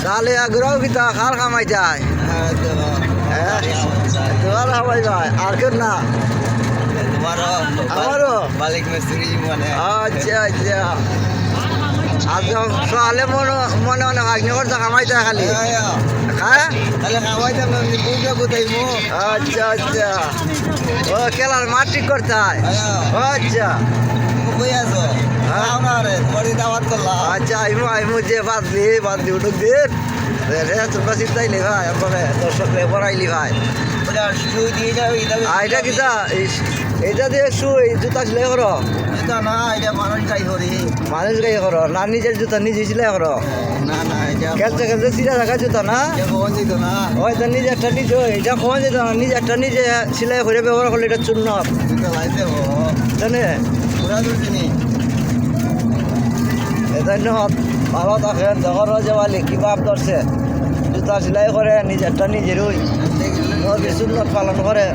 তাহলে আগ্রহ কিতা খার খামাই যায় তোমার খামাই যায় আর কেউ না আমারও মালিক মিস্ত্রি মানে আচ্ছা আচ্ছা আজকে সকালে মনে মনে মনে ভাগ্নে করতে খামাই যায় খালি হ্যাঁ তাহলে খাওয়াইতাম না বুঝা কোথাইমু আচ্ছা আচ্ছা ও খেলার মাঠ ঠিক করতে হয় আচ্ছা কই আছো খাও না রে তোমারই দাওয়াত করলাম আচ্ছা আইমু যে বাদ দি উঠুক দিন রে তোমরা চিন্তাই নেই ভাই আপনারে দর্শক পড়াইলি ভাই ওটা শুরু দিয়ে যাবে এটা কিতা এটা দিয়ে এই জুতা সিলাই করো এটা না এটা মানুষ গাই করি মানুষ গাই করো না নিজের জুতা নিজে সিলাই করো না না এটা খেলতে খেলতে সিরা থাকা জুতা না কখন যেত না ওই তো নিজেরটা নিজে এটা কখন যেত না নিজেরটা নিজে সিলাই করে ব্যবহার করলে এটা চূর্ণ এটা লাইতে হো জানে পুরা দুর্দিনী এজন্য ভালো থাকেন দেখো জওয়ালি কি বাপ ধরছে জুতা সিলাই করে নিজেরটা নিজেরই নদীর সুন্নত পালন করে